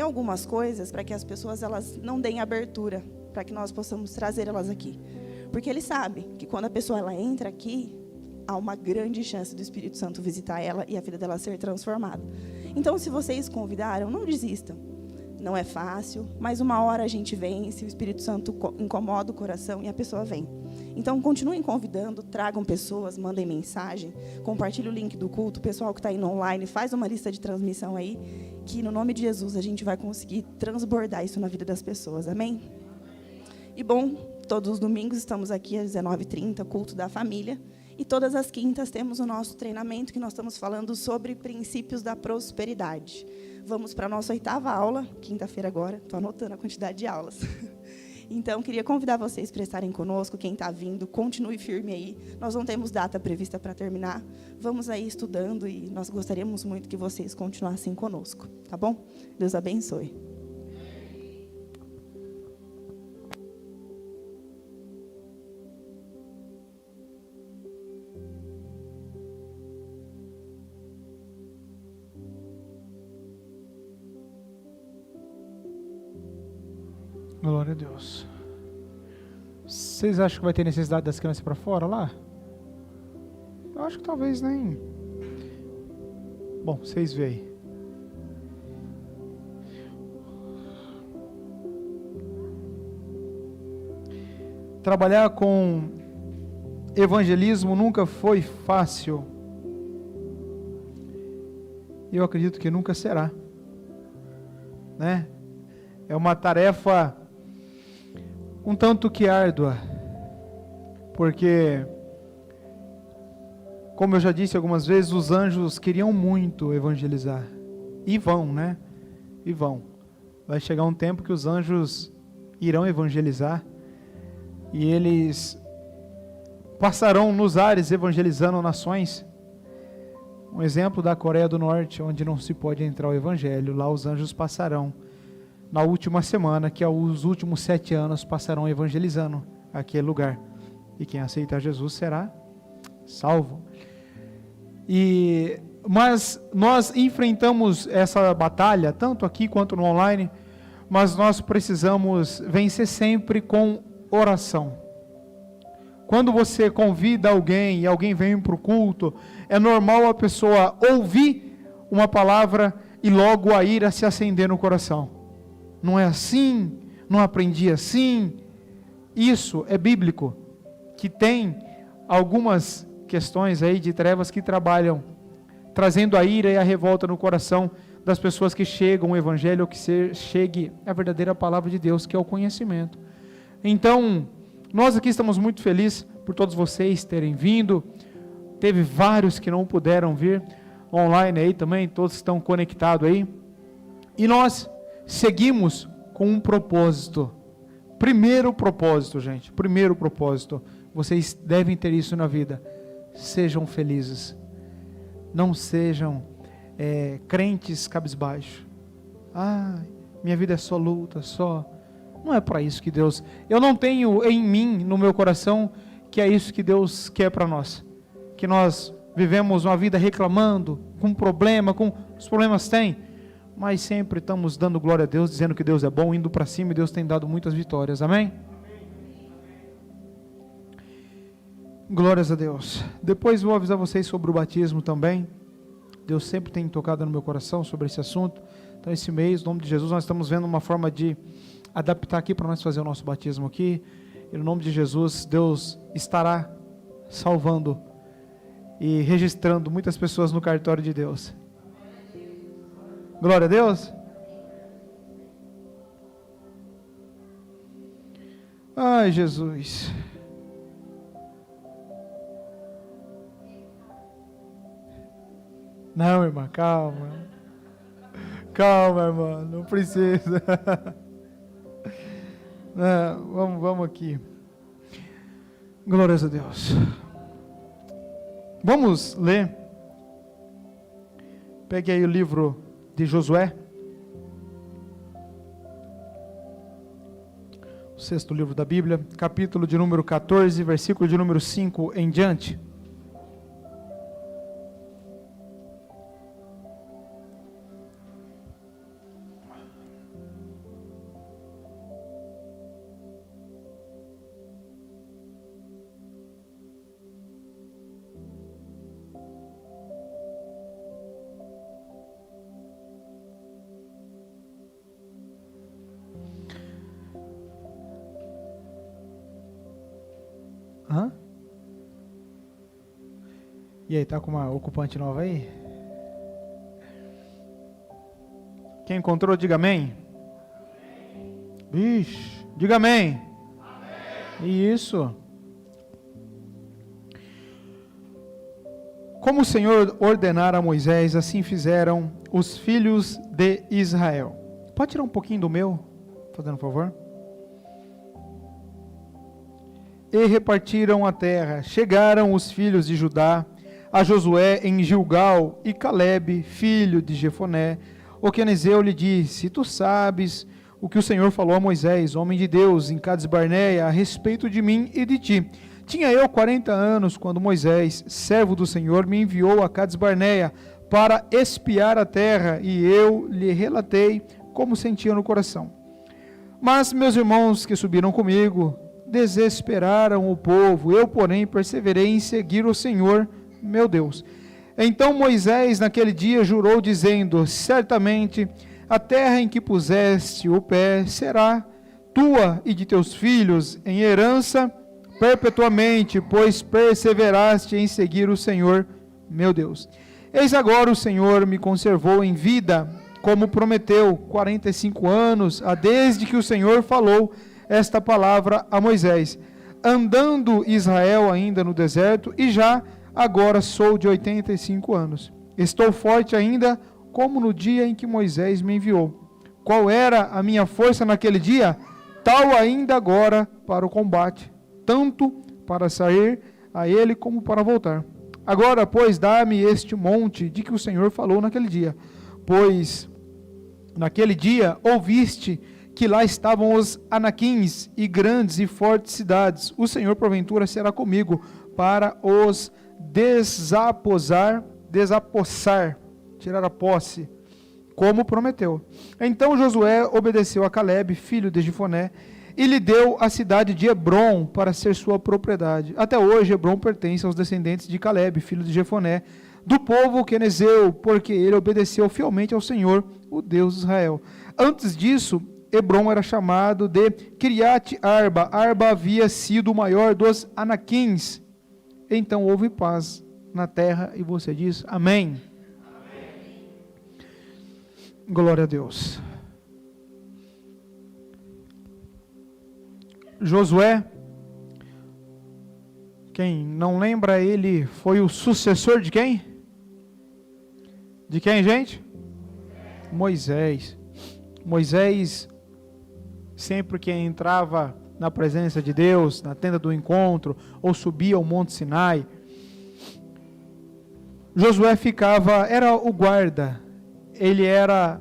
algumas coisas para que as pessoas elas não deem abertura, para que nós possamos trazer elas aqui. Porque ele sabe que quando a pessoa ela entra aqui, há uma grande chance do Espírito Santo visitar ela e a vida dela ser transformada. Então, se vocês convidaram, não desistam. Não é fácil, mas uma hora a gente vence, o Espírito Santo incomoda o coração e a pessoa vem. Então, continuem convidando, tragam pessoas, mandem mensagem, compartilhem o link do culto, o pessoal que está indo online, faz uma lista de transmissão aí, que no nome de Jesus a gente vai conseguir transbordar isso na vida das pessoas, amém? E bom, todos os domingos estamos aqui às 19h30, culto da família, e todas as quintas temos o nosso treinamento, que nós estamos falando sobre princípios da prosperidade. Vamos para a nossa 8ª aula, quinta-feira agora, estou anotando a quantidade de aulas. Então, queria convidar vocês para estarem conosco, quem está vindo, continue firme aí. Nós não temos data prevista para terminar, vamos aí estudando e nós gostaríamos muito que vocês continuassem conosco, tá bom? Deus abençoe. Glória a Deus. Vocês acham que vai ter necessidade das crianças para fora lá? Eu acho que talvez nem. Bom, vocês veem. Trabalhar com evangelismo nunca foi fácil. E eu acredito que nunca será. Né? É uma tarefa um tanto que árdua, porque, como eu já disse algumas vezes, os anjos queriam muito evangelizar, e vão, né? E vão. Vai chegar um tempo que os anjos irão evangelizar, e eles passarão nos ares evangelizando nações. Um exemplo da Coreia do Norte, onde não se pode entrar o evangelho, lá os anjos passarão na última semana, que é os últimos 7 anos, passarão evangelizando aquele lugar. E quem aceitar Jesus será salvo. Mas nós enfrentamos essa batalha, tanto aqui quanto no online, mas nós precisamos vencer sempre com oração. Quando você convida alguém e alguém vem para o culto, é normal a pessoa ouvir uma palavra e logo a ira se acender no coração. Não é assim, não aprendi assim. Isso é bíblico, que tem algumas questões aí de trevas que trabalham, trazendo a ira e a revolta no coração das pessoas que chegam ao evangelho, ou que chegue a verdadeira palavra de Deus, que é o conhecimento. Então, nós aqui estamos muito felizes por todos vocês terem vindo. Teve vários que não puderam vir online aí também, todos estão conectados aí. E nós seguimos com um propósito. Primeiro propósito, gente. Primeiro propósito. Vocês devem ter isso na vida. Sejam felizes. Não sejam crentes cabisbaixo. Minha vida é só luta, só. Não é para isso que Deus. Eu não tenho em mim, no meu coração, que é isso que Deus quer para nós. Que nós vivemos uma vida reclamando, com problema, com os problemas tem. Mas sempre estamos dando glória a Deus, dizendo que Deus é bom, indo para cima, e Deus tem dado muitas vitórias, amém? Glórias a Deus. Depois vou avisar vocês sobre o batismo também. Deus sempre tem tocado no meu coração sobre esse assunto. Então esse mês, no nome de Jesus, nós estamos vendo uma forma de adaptar aqui para nós fazer o nosso batismo aqui. E no nome de Jesus, Deus estará salvando e registrando muitas pessoas no cartório de Deus. Glória a Deus. Ai, Jesus. Não, irmã, calma. Calma, irmã, não precisa. Não, vamos aqui. Glórias a Deus. Vamos ler. Pegue aí o livro de Josué, o 6º livro da Bíblia, capítulo de número 14, versículo de número 5 em diante. E aí, tá com uma ocupante nova aí? Quem encontrou, diga amém. Vixe, diga amém. Isso. Como o Senhor ordenara a Moisés, assim fizeram os filhos de Israel. Pode tirar um pouquinho do meu, fazendo um favor? E repartiram a terra. Chegaram os filhos de Judá a Josué em Gilgal, e Caleb, filho de Jefoné, o quenezeu, lhe disse: Tu sabes o que o Senhor falou a Moisés, homem de Deus, em Cades Barneia, a respeito de mim e de ti. Tinha eu 40 anos quando Moisés, servo do Senhor, me enviou a Cades Barneia para espiar a terra, e eu lhe relatei como sentia no coração. Mas meus irmãos que subiram comigo desesperaram o povo, eu, porém, perseverei em seguir o Senhor, meu Deus. Então Moisés naquele dia jurou, dizendo: Certamente a terra em que puseste o pé será tua e de teus filhos em herança perpetuamente, pois perseveraste em seguir o Senhor, meu Deus. Eis agora o Senhor me conservou em vida, como prometeu, 45 anos, desde que o Senhor falou esta palavra a Moisés, andando Israel ainda no deserto, e já agora sou de 85 anos. Estou forte ainda, como no dia em que Moisés me enviou. Qual era a minha força naquele dia? Tal ainda agora para o combate, tanto para sair a ele como para voltar. Agora, pois, dá-me este monte de que o Senhor falou naquele dia, pois naquele dia ouviste que lá estavam os anaquins e grandes e fortes cidades. O Senhor porventura será comigo para os desapossar, tirar a posse, como prometeu. Então Josué obedeceu a Caleb, filho de Jefoné, e lhe deu a cidade de Hebrom para ser sua propriedade. Até hoje Hebrom pertence aos descendentes de Caleb, filho de Jefoné, do povo quenezeu, porque ele obedeceu fielmente ao Senhor, o Deus de Israel. Antes disso, Hebrom era chamado de Kiriat Arba. Arba havia sido o maior dos anaquins. Então houve paz na terra, e você diz amém. Amém. Glória a Deus. Josué, quem não lembra, ele foi o sucessor de quem? De quem, gente? Moisés. Moisés, sempre que entrava na presença de Deus, na tenda do encontro, ou subia ao Monte Sinai, Josué era o guarda, ele era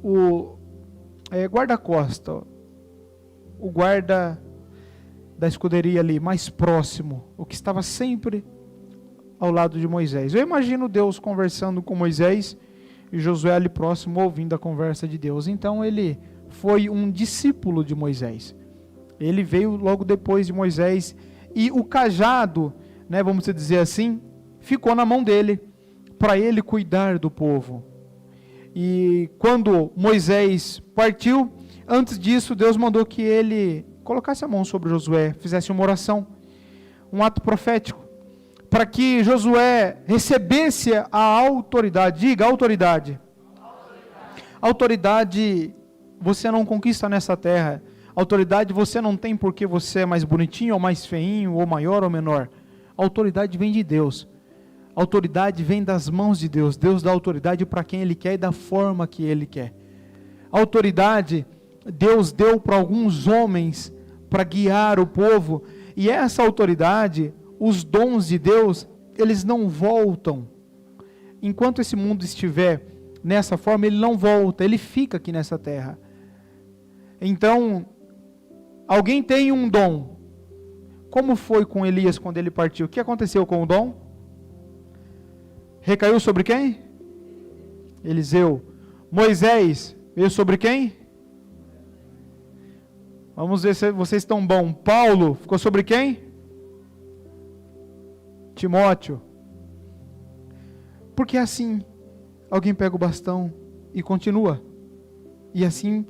o guarda-costa, o guarda da escuderia ali, mais próximo, o que estava sempre ao lado de Moisés. Eu imagino Deus conversando com Moisés e Josué ali próximo, ouvindo a conversa de Deus. Então ele foi um discípulo de Moisés. Ele veio logo depois de Moisés, e o cajado, vamos dizer assim, ficou na mão dele, para ele cuidar do povo. E quando Moisés partiu, antes disso, Deus mandou que ele colocasse a mão sobre Josué, fizesse uma oração, um ato profético, para que Josué recebesse a autoridade. Diga, autoridade. Autoridade você não conquista nessa terra. Autoridade você não tem porque você é mais bonitinho ou mais feinho, ou maior ou menor. Autoridade vem de Deus. Autoridade vem das mãos de Deus. Deus dá autoridade para quem Ele quer e da forma que Ele quer. Autoridade Deus deu para alguns homens para guiar o povo, e essa autoridade, os dons de Deus, eles não voltam. Enquanto esse mundo estiver nessa forma, ele não volta, ele fica aqui nessa terra. Então, alguém tem um dom. Como foi com Elias quando ele partiu? O que aconteceu com o dom? Recaiu sobre quem? Eliseu. Moisés veio sobre quem? Vamos ver se vocês estão bom. Paulo ficou sobre quem? Timóteo. Porque assim, alguém pega o bastão e continua. E assim,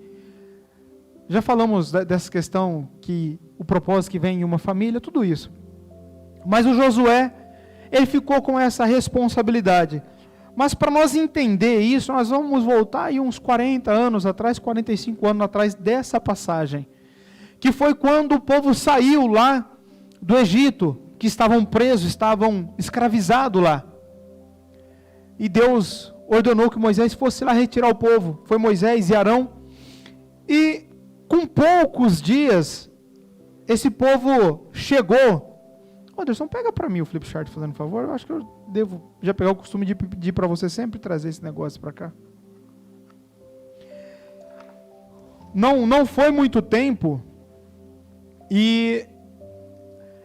já falamos dessa questão, que o propósito que vem em uma família, tudo isso. Mas o Josué, ele ficou com essa responsabilidade. Mas para nós entender isso, nós vamos voltar aí uns 40 anos atrás, 45 anos atrás dessa passagem, que foi quando o povo saiu lá do Egito, que estavam presos, estavam escravizados lá. E Deus ordenou que Moisés fosse lá retirar o povo. Foi Moisés e Arão. E com poucos dias, esse povo chegou. Anderson, pega para mim o flipchart, fazendo um favor. Eu acho que eu devo já pegar o costume de pedir para você sempre trazer esse negócio para cá. Não foi muito tempo e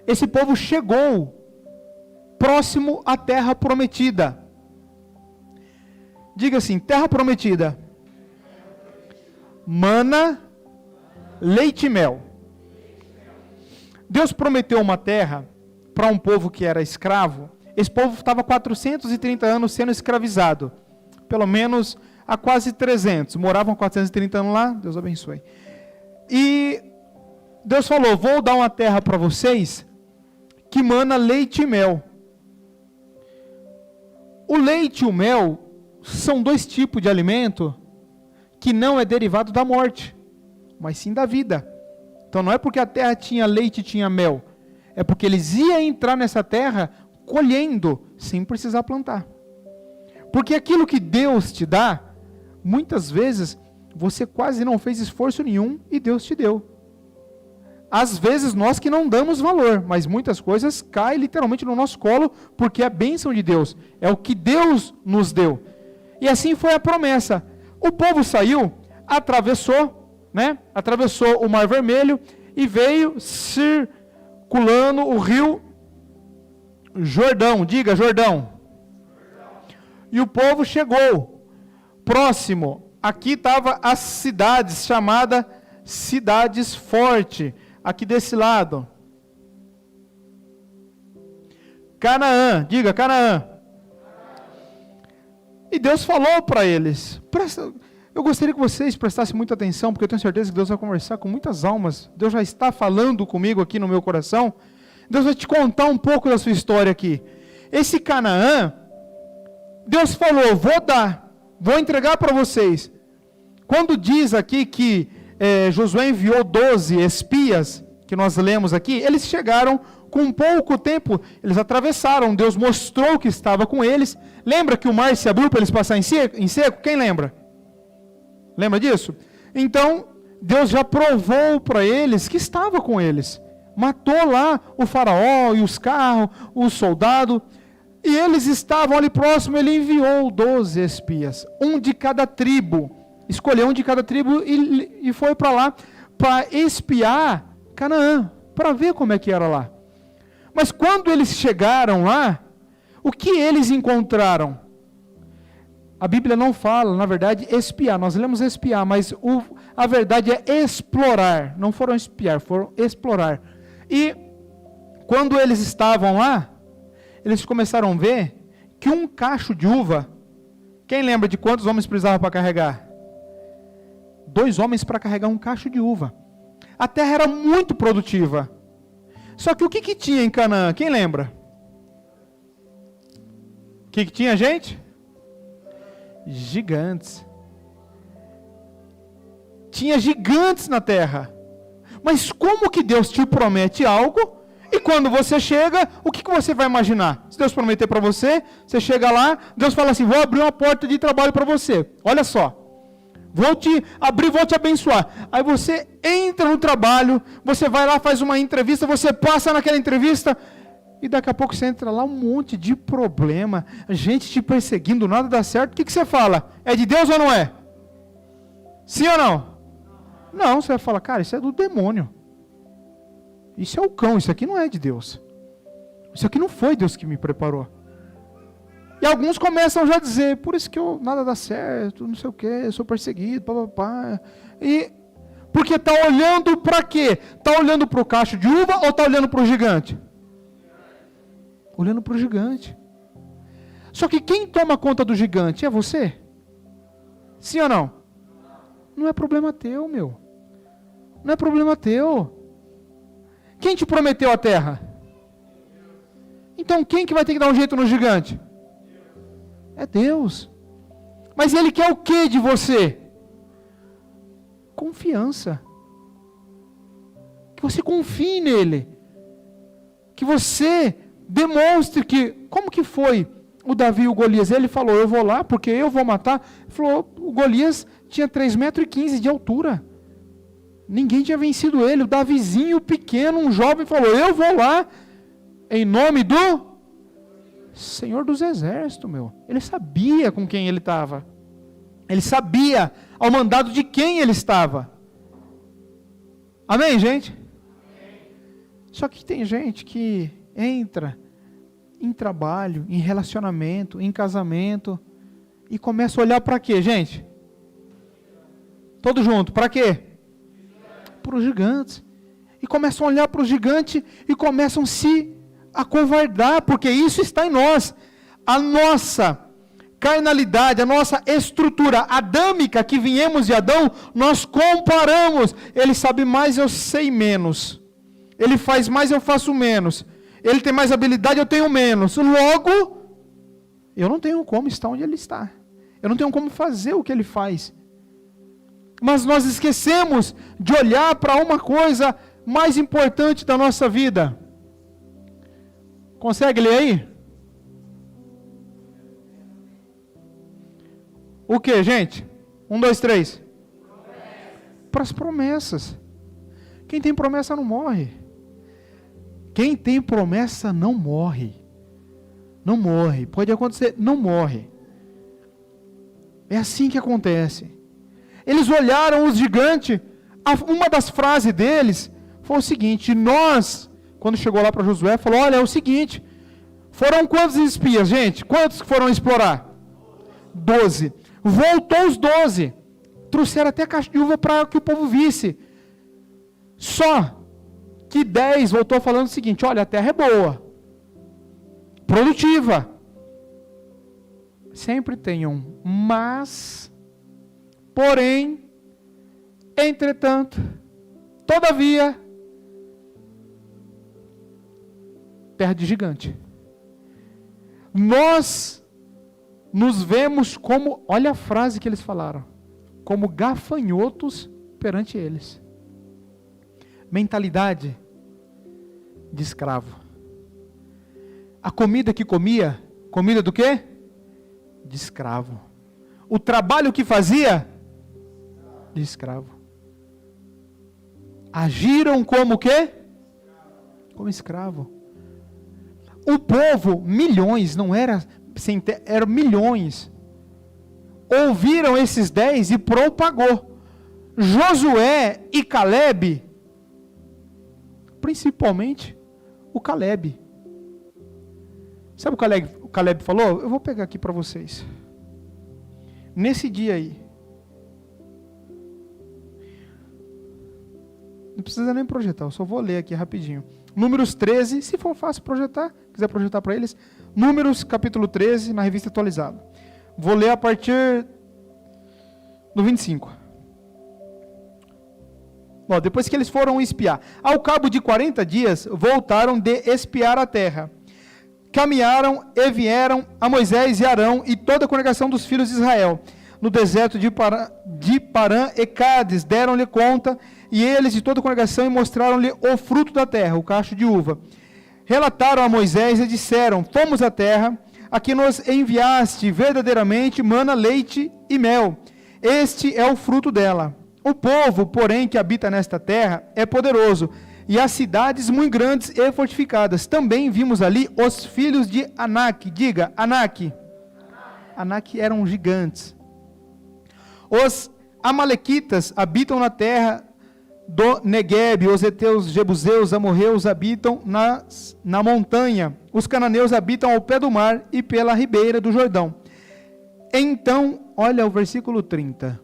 esse povo chegou próximo à terra prometida. Diga assim, terra prometida. Mana, leite e mel. Deus prometeu uma terra para um povo que era escravo. Esse povo estava 430 anos sendo escravizado. Pelo menos há quase 300. Moravam 430 anos lá, Deus abençoe. E Deus falou, vou dar uma terra para vocês que mana leite e mel. O leite e o mel são dois tipos de alimento que não é derivado da morte, mas sim da vida. Então não é porque a terra tinha leite e tinha mel, é porque eles iam entrar nessa terra colhendo, sem precisar plantar. Porque aquilo que Deus te dá, muitas vezes você quase não fez esforço nenhum e Deus te deu. Às vezes nós que não damos valor, mas muitas coisas caem literalmente no nosso colo, porque é a bênção de Deus, é o que Deus nos deu. E assim foi a promessa. O povo saiu, atravessou o Mar Vermelho e veio circulando o rio Jordão. Diga, Jordão. E o povo chegou próximo. Aqui estava as cidades, chamadas cidades fortes. Aqui desse lado. Canaã, diga, Canaã. E Deus falou para eles, eu gostaria que vocês prestassem muita atenção, porque eu tenho certeza que Deus vai conversar com muitas almas. Deus já está falando comigo aqui no meu coração. Deus vai te contar um pouco da sua história aqui. Esse Canaã, Deus falou, vou entregar para vocês. Quando diz aqui que Josué enviou 12 espias, que nós lemos aqui, eles chegaram com pouco tempo, eles atravessaram, Deus mostrou que estava com eles. Lembra que o mar se abriu para eles passarem em seco? Quem lembra? Lembra disso? Então, Deus já provou para eles que estava com eles. Matou lá o faraó e os carros, os soldados, e eles estavam ali próximo, ele enviou 12 espias, um de cada tribo, escolheu um de cada tribo e foi para lá, para espiar Canaã, para ver como é que era lá. Mas quando eles chegaram lá, o que eles encontraram? A Bíblia não fala, na verdade, espiar. Nós lemos espiar, mas a verdade é explorar. Não foram espiar, foram explorar. E quando eles estavam lá, eles começaram a ver que um cacho de uva, quem lembra de quantos homens precisavam para carregar? 2 homens para carregar um cacho de uva. A terra era muito produtiva. Só que o que tinha em Canaã? Quem lembra? O que tinha, gente? Gigantes. Tinha gigantes na terra. Mas como que Deus te promete algo e quando você chega, o que você vai imaginar? Se Deus prometer para você, você chega lá, Deus fala assim, vou abrir uma porta de trabalho para você. Olha só. Vou te abrir, vou te abençoar. Aí você entra no trabalho, você vai lá, faz uma entrevista, você passa naquela entrevista e daqui a pouco você entra lá, um monte de problema, gente te perseguindo, nada dá certo. O que você fala? É de Deus ou não é? Sim ou não? Não, você vai falar, cara, isso é do demônio. Isso é o cão, isso aqui não é de Deus. Isso aqui não foi Deus que me preparou. E alguns começam já a dizer, por isso que nada dá certo, não sei o que, eu sou perseguido, papapá. E porque está olhando para quê? Está olhando para o cacho de uva ou está olhando para o gigante? Olhando para o gigante. Só que quem toma conta do gigante é você? Sim ou não? Não é problema teu, meu. Não é problema teu. Quem te prometeu a terra? Então quem que vai ter que dar um jeito no gigante? É Deus. Mas Ele quer o que de você? Confiança. Que você confie nele. Que você demonstre que... Como que foi o Davi e o Golias? Ele falou, eu vou lá porque eu vou matar. Ele falou, o Golias tinha 3,15 metros de altura. Ninguém tinha vencido ele. O Davizinho pequeno, um jovem, falou, eu vou lá em nome do Senhor dos Exércitos, meu. Ele sabia com quem ele estava. Ele sabia ao mandado de quem ele estava. Amém, gente? Só que tem gente que entra em trabalho, em relacionamento, em casamento e começa a olhar para quê, gente? Todo junto, para quê? Para os gigantes. E começam a olhar para o gigante e começam a se acovardar, porque isso está em nós. A nossa carnalidade, a nossa estrutura adâmica que viemos de Adão, nós comparamos. Ele sabe mais, eu sei menos. Ele faz mais, eu faço menos. Ele tem mais habilidade, eu tenho menos. Logo, eu não tenho como estar onde ele está. Eu não tenho como fazer o que ele faz. Mas nós esquecemos de olhar para uma coisa mais importante da nossa vida. Consegue ler aí? O que, gente? 1, 2, 3. Para as promessas. Quem tem promessa não morre. Quem tem promessa não morre. Não morre. Pode acontecer, não morre. É assim que acontece. Eles olharam os gigantes. Uma das frases deles foi o seguinte: nós, quando chegou lá para Josué, falou: olha, é o seguinte, foram quantos espias, gente? Quantos foram explorar? 12. Voltou os 12. Trouxeram até caixa de uva para que o povo visse. Só que 10 voltou falando o seguinte: olha, a terra é boa, produtiva. Sempre tem um mas, porém, entretanto, todavia, terra de gigante. Nós nos vemos como, olha a frase que eles falaram, como gafanhotos perante eles. Mentalidade de escravo. A comida que comia, comida do quê? De escravo. O trabalho que fazia, de escravo. Agiram como o quê? Como escravo. O povo, milhões, não era eram milhões, ouviram esses 10 e propagou. Josué e Caleb, principalmente o Caleb. Sabe o Caleb falou? Eu vou pegar aqui para vocês. Nesse dia aí, não precisa nem projetar, eu só vou ler aqui rapidinho. Números 13, se for fácil projetar, quiser projetar para eles. Números capítulo 13, na revista atualizada. Vou ler a partir do 25. Bom, depois que eles foram espiar. Ao cabo de 40 dias, voltaram de espiar a terra. Caminharam e vieram a Moisés e Arão e toda a congregação dos filhos de Israel. No deserto de Parã e Cádiz, deram-lhe conta, e eles e toda a congregação, e mostraram-lhe o fruto da terra, o cacho de uva. Relataram a Moisés e disseram: fomos à terra, a que nos enviaste verdadeiramente mana, leite e mel. Este é o fruto dela. O povo, porém, que habita nesta terra é poderoso, e as cidades muito grandes e fortificadas. Também vimos ali os filhos de Anak. Diga, Anak. Anak eram gigantes. Os amalequitas habitam na terra do Negueb, os heteus, jebuseus, amorreus habitam na montanha, os cananeus habitam ao pé do mar e pela ribeira do Jordão. Então, olha o versículo 30.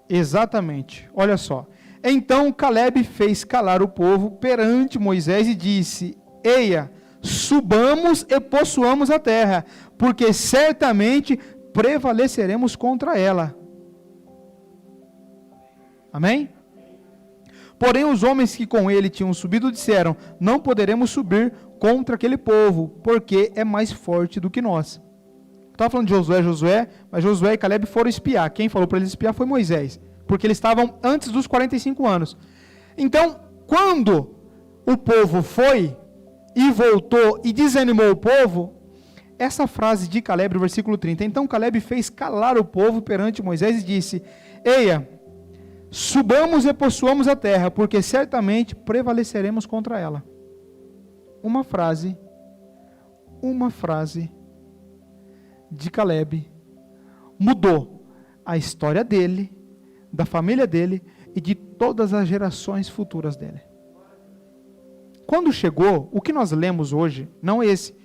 Exatamente, olha só. Então Caleb fez calar o povo perante Moisés e disse: eia, subamos e possuamos a terra, porque certamente prevaleceremos contra ela. Amém? Porém, os homens que com ele tinham subido disseram: não poderemos subir contra aquele povo, porque é mais forte do que nós. Estava falando de Josué, mas Josué e Caleb foram espiar. Quem falou para eles espiar foi Moisés, porque eles estavam antes dos 45 anos. Então, quando o povo foi e voltou e desanimou o povo, essa frase de Caleb, no versículo 30, então Caleb fez calar o povo perante Moisés e disse: eia, subamos e possuamos a terra, porque certamente prevaleceremos contra ela. Uma frase de Caleb mudou a história dele, da família dele e de todas as gerações futuras dele. Quando chegou, o que nós lemos hoje, não esse,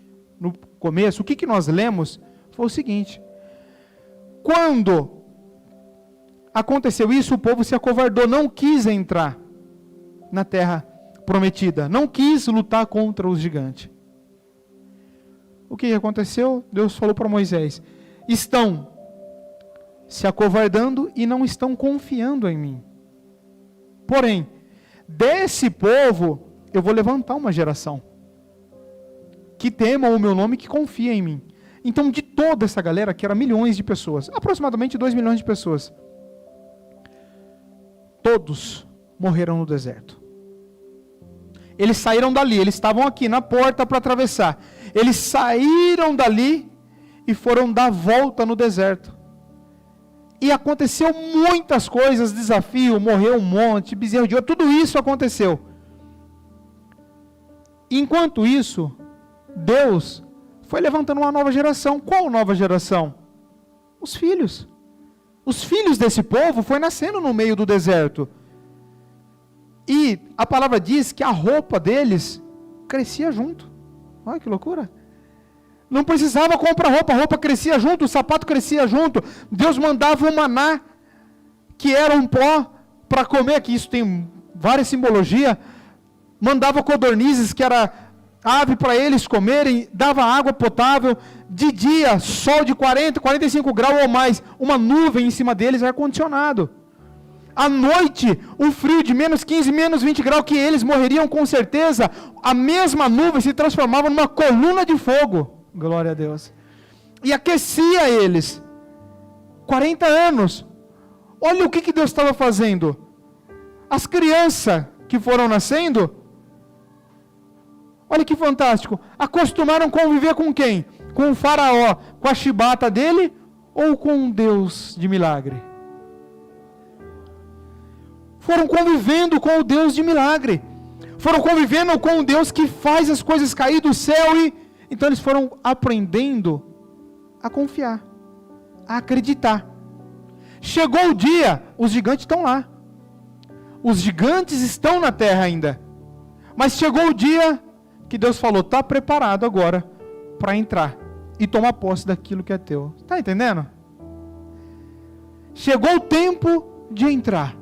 no começo, o que nós lemos foi o seguinte: quando aconteceu isso, o povo se acovardou, não quis entrar na terra prometida, não quis lutar contra os gigantes. O que aconteceu? Deus falou para Moisés: estão se acovardando e não estão confiando em mim. Porém, desse povo eu vou levantar uma geração que tema o meu nome e que confia em mim. Então, de toda essa galera, que era milhões de pessoas, aproximadamente 2 milhões de pessoas, todos morreram no deserto. Eles saíram dali, eles estavam aqui na porta para atravessar. Eles saíram dali e foram dar volta no deserto. E aconteceu muitas coisas, desafio, morreu um monte, bezerro de ouro, tudo isso aconteceu. Enquanto isso, Deus foi levantando uma nova geração. Qual nova geração? Os filhos. Os filhos desse povo foi nascendo no meio do deserto. E a palavra diz que a roupa deles crescia junto. Olha que loucura. Não precisava comprar roupa, a roupa crescia junto, o sapato crescia junto. Deus mandava o maná, que era um pó para comer, que isso tem várias simbologias. Mandava codornizes, que era ave para eles comerem, dava água potável. De dia, sol de 40, 45 graus ou mais, uma nuvem em cima deles, ar-condicionado. À noite, um frio de menos 15, menos 20 graus, que eles morreriam com certeza, a mesma nuvem se transformava numa coluna de fogo. Glória a Deus. E aquecia eles. 40 anos. Olha o que Deus estava fazendo. As crianças que foram nascendo, olha que fantástico, acostumaram a conviver com quem? Com o faraó, com a chibata dele, ou com um Deus de milagre? Foram convivendo com o Deus de milagre, foram convivendo com o Deus que faz as coisas cair do céu, e então eles foram aprendendo a confiar, a acreditar. Chegou o dia, os gigantes estão lá, os gigantes estão na terra ainda, mas chegou o dia que Deus falou: está preparado agora para entrar e tomar posse daquilo que é teu. Está entendendo? Chegou o tempo de entrar.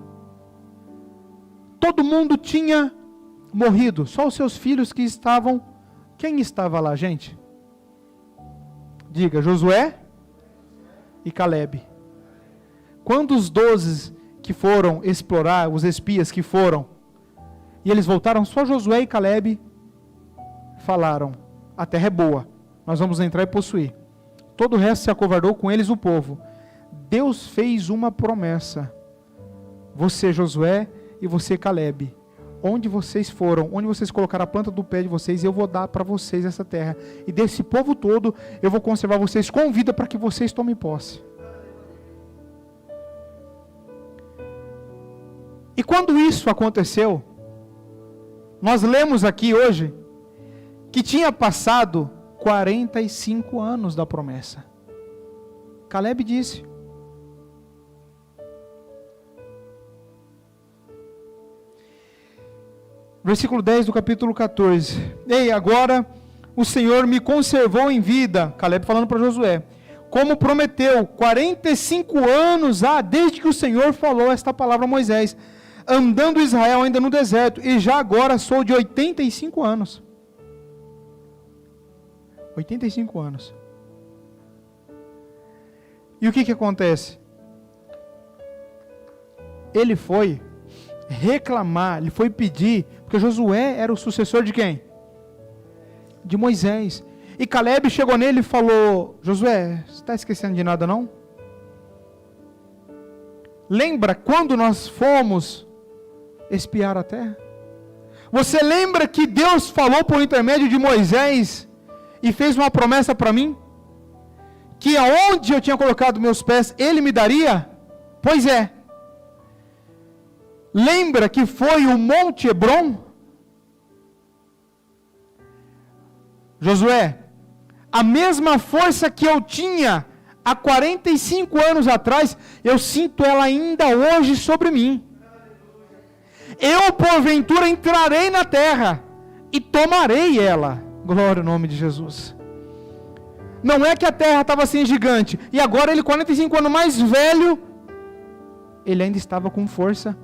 Todo mundo tinha morrido, só os seus filhos que estavam. Quem estava lá, gente? Diga: Josué e Caleb. Quando os 12 que foram explorar, os espias que foram, e eles voltaram, só Josué e Caleb falaram: a terra é boa, nós vamos entrar e possuir. Todo o resto se acovardou, com eles o povo. Deus fez uma promessa: você, Josué, e você, Caleb, onde vocês foram, onde vocês colocaram a planta do pé de vocês, eu vou dar para vocês essa terra, e desse povo todo eu vou conservar vocês com vida para que vocês tomem posse. E quando isso aconteceu, nós lemos aqui hoje que tinha passado 45 anos da promessa. Caleb disse: versículo 10 do capítulo 14: ei, agora o Senhor me conservou em vida, Caleb falando para Josué, como prometeu, 45 anos desde que o Senhor falou esta palavra a Moisés, andando Israel ainda no deserto, e já agora sou de 85 anos. 85 anos. E o que acontece? Ele foi reclamar, ele foi pedir, porque Josué era o sucessor de quem? De Moisés. E Caleb chegou nele e falou: Josué, você está esquecendo de nada não? Lembra quando nós fomos espiar a terra? Você lembra que Deus falou por intermédio de Moisés e fez uma promessa para mim? Que aonde eu tinha colocado meus pés, Ele me daria? Pois é. Lembra que foi o Monte Hebron? Josué, a mesma força que eu tinha há 45 anos atrás, eu sinto ela ainda hoje sobre mim. Eu, porventura, entrarei na terra e tomarei ela. Glória ao nome de Jesus. Não é que a terra estava sem gigante, e agora ele, 45 anos mais velho, ele ainda estava com força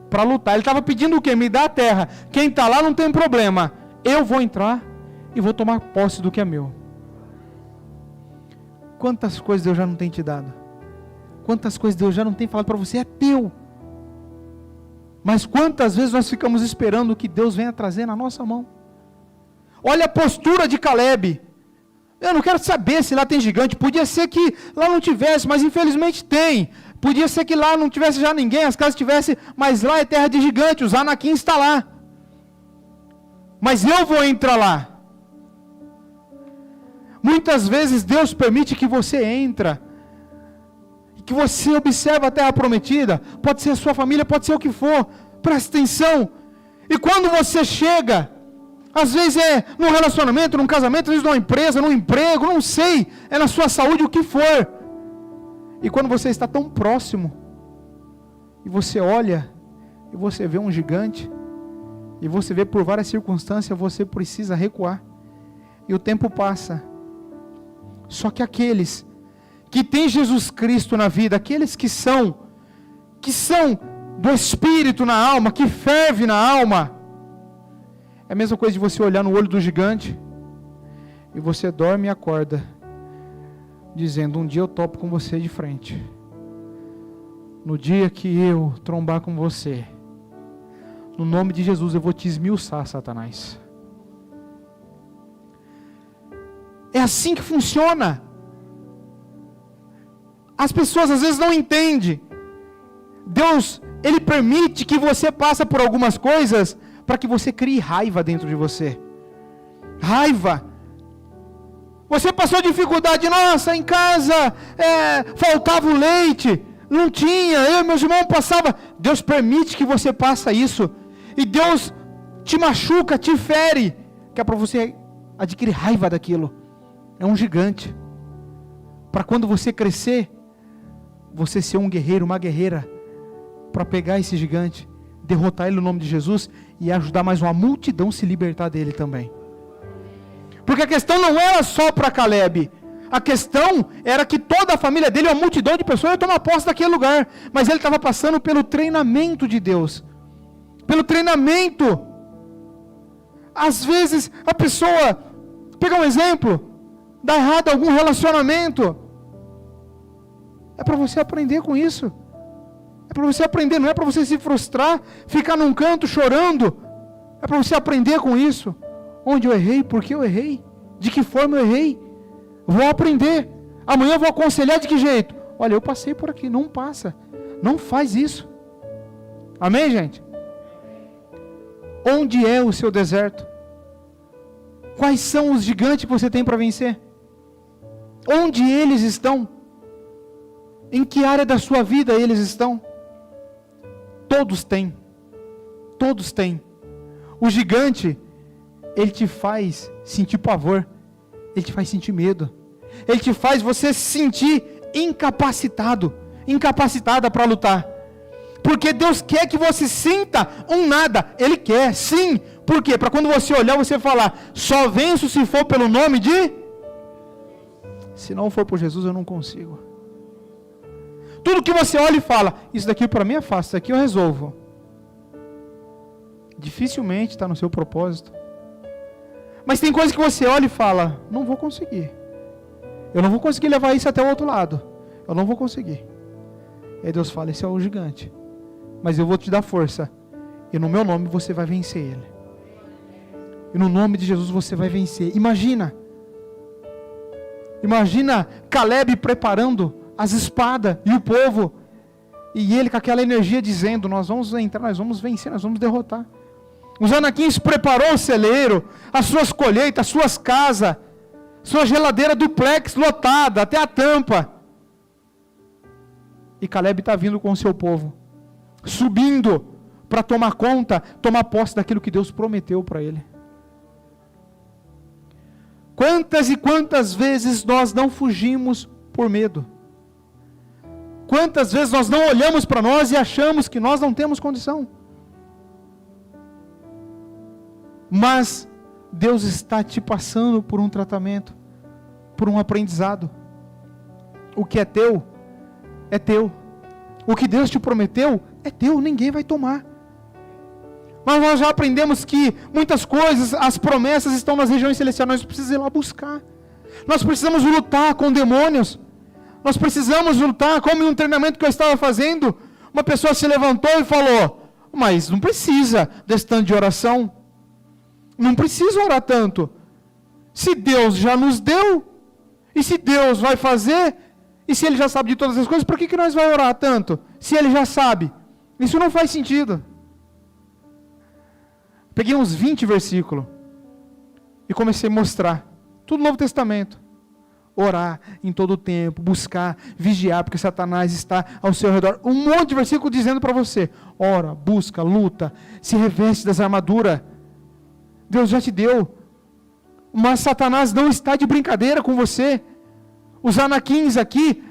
para lutar. Ele estava pedindo o quê? Me dá a terra. Quem está lá não tem problema. Eu vou entrar e vou tomar posse do que é meu. Quantas coisas Deus já não tem te dado? Quantas coisas Deus já não tem falado para você? É teu. Mas quantas vezes nós ficamos esperando que Deus venha trazer na nossa mão? Olha a postura de Caleb. Eu não quero saber se lá tem gigante. Podia ser que lá não tivesse, mas infelizmente tem. Podia ser que lá não tivesse já ninguém, as casas tivessem, mas lá é terra de gigante, os Anakim está lá. Mas eu vou entrar lá. Muitas vezes Deus permite que você entra, que você observe a terra prometida, pode ser a sua família, pode ser o que for, preste atenção. E quando você chega, às vezes é num relacionamento, num casamento, às vezes numa empresa, num emprego, não sei, é na sua saúde, o que for. E quando você está tão próximo, e você olha, e você vê um gigante, e você vê por várias circunstâncias, você precisa recuar, e o tempo passa. Só que aqueles que têm Jesus Cristo na vida, aqueles que são do Espírito na alma, que ferve na alma, é a mesma coisa de você olhar no olho do gigante, e você dorme e acorda, dizendo: um dia eu topo com você de frente. No dia que eu trombar com você, no nome de Jesus eu vou te esmiuçar, Satanás. É assim que funciona. As pessoas às vezes não entendem. Deus, Ele permite que você passe por algumas coisas para que você crie raiva dentro de você. Raiva. Você passou dificuldade, nossa, em casa faltava o leite, não tinha, eu e meus irmãos passava. Deus permite que você passe isso. E Deus te machuca, te fere, que é para você adquirir raiva daquilo. É um gigante. Para quando você crescer, você ser um guerreiro, uma guerreira, para pegar esse gigante, derrotar ele no nome de Jesus e ajudar mais uma multidão a se libertar dele também. Porque a questão não era só para Caleb. A questão era que toda a família dele, uma multidão de pessoas, ia tomar posse daquele lugar. Mas ele estava passando pelo treinamento de Deus. Pelo treinamento. Às vezes a pessoa, pegar um exemplo, dá errado algum relacionamento. É para você aprender com isso. É para você aprender, não é para você se frustrar, ficar num canto chorando. É para você aprender com isso. Onde eu errei, por que eu errei, de que forma eu errei. Vou aprender. Amanhã eu vou aconselhar de que jeito. Olha, eu passei por aqui, não passa. Não faz isso. Amém, gente? Onde é o seu deserto? Quais são os gigantes que você tem para vencer? Onde eles estão? Em que área da sua vida eles estão? Todos têm. Todos têm. O gigante, ele te faz sentir pavor. Ele te faz sentir medo. Ele te faz você se sentir incapacitado. Incapacitada para lutar. Porque Deus quer que você sinta um nada. Ele quer, sim. Por quê? Para quando você olhar, você falar: só venço se for pelo nome de... Se não for por Jesus, eu não consigo. Tudo que você olha e fala: isso daqui para mim é fácil, isso daqui eu resolvo. Dificilmente está no seu propósito. Mas tem coisas que você olha e fala: não vou conseguir. Eu não vou conseguir levar isso até o outro lado. Eu não vou conseguir. E aí Deus fala: esse é o gigante. Mas eu vou te dar força. E no meu nome você vai vencer ele. E no nome de Jesus você vai vencer. Imagina Caleb preparando as espadas e o povo. E ele com aquela energia dizendo, nós vamos entrar, nós vamos vencer, nós vamos derrotar. Os anaquins preparou o celeiro, as suas colheitas, as suas casas, sua geladeira duplex lotada até a tampa. E Caleb está vindo com o seu povo, subindo para tomar conta, tomar posse daquilo que Deus prometeu para ele. Quantas e quantas vezes nós não fugimos por medo? Quantas vezes nós não olhamos para nós e achamos que nós não temos condição? Mas Deus está te passando por um tratamento, por um aprendizado. O que é teu, é teu. O que Deus te prometeu, é teu, ninguém vai tomar. Mas nós já aprendemos que muitas coisas, as promessas estão nas regiões celestiais, nós precisamos ir lá buscar. Nós precisamos lutar com demônios. Nós precisamos lutar, como em um treinamento que eu estava fazendo, uma pessoa se levantou e falou, mas não precisa desse tanto de oração. Não precisa orar tanto. Se Deus já nos deu, e se Deus vai fazer, e se Ele já sabe de todas as coisas, por que nós vamos orar tanto? Se Ele já sabe. Isso não faz sentido. Peguei uns 20 versículos e comecei a mostrar. Tudo no Novo Testamento. Orar em todo o tempo, buscar, vigiar, porque Satanás está ao seu redor. Um monte de versículo dizendo para você, ora, busca, luta, se reveste das armaduras. Deus já te deu. Mas Satanás não está de brincadeira com você. Os anaquins aqui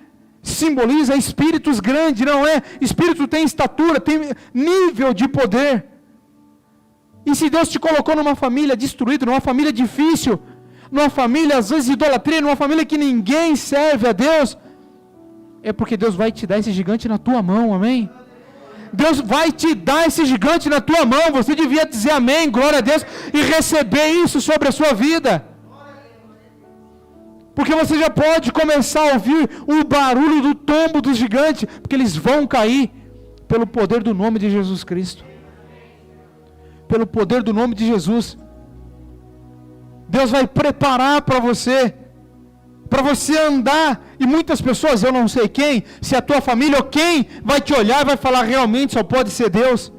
simboliza espíritos grandes, não é? Espírito tem estatura, tem nível de poder. E se Deus te colocou numa família destruída, numa família difícil, numa família às vezes de idolatria, numa família que ninguém serve a Deus, é porque Deus vai te dar esse gigante na tua mão, amém? Deus vai te dar esse gigante na tua mão, você devia dizer amém, glória a Deus, e receber isso sobre a sua vida. Porque você já pode começar a ouvir o barulho do tombo dos gigantes, porque eles vão cair pelo poder do nome de Jesus Cristo. Pelo poder do nome de Jesus. Deus vai preparar para você andar, e muitas pessoas, eu não sei quem, se a tua família ou quem, vai te olhar e vai falar, realmente só pode ser Deus,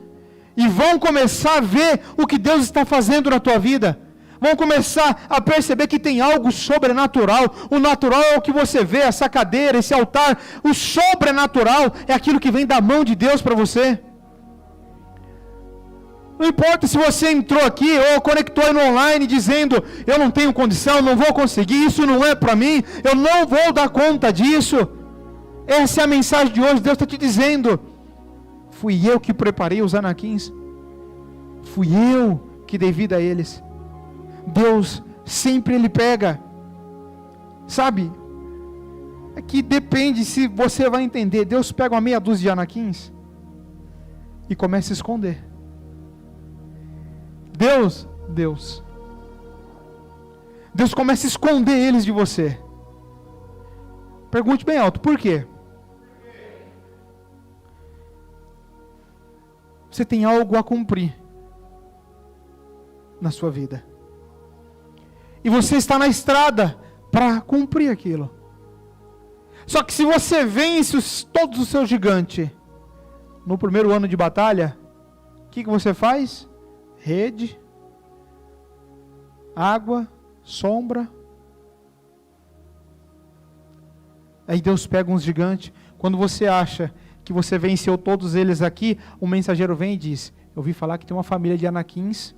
e vão começar a ver o que Deus está fazendo na tua vida, vão começar a perceber que tem algo sobrenatural. O natural é o que você vê, essa cadeira, esse altar. O sobrenatural é aquilo que vem da mão de Deus para você. Não importa se você entrou aqui ou conectou aí no online dizendo, eu não tenho condição, não vou conseguir, isso não é para mim, eu não vou dar conta disso. Essa é a mensagem de hoje. Deus está te dizendo, fui eu que preparei os anaquins, fui eu que dei vida a eles. Deus sempre Ele pega, sabe, é que depende se você vai entender. Deus pega uma meia dúzia de anaquins e começa a esconder. Deus começa a esconder eles de você. Pergunte bem alto, por quê? Você tem algo a cumprir na sua vida. E você está na estrada para cumprir aquilo. Só que se você vence todos os seus gigantes no primeiro ano de batalha, o que você faz? Rede, água, sombra. Aí Deus pega uns gigantes. Quando você acha que você venceu todos eles aqui, o mensageiro vem e diz, eu ouvi falar que tem uma família de anaquins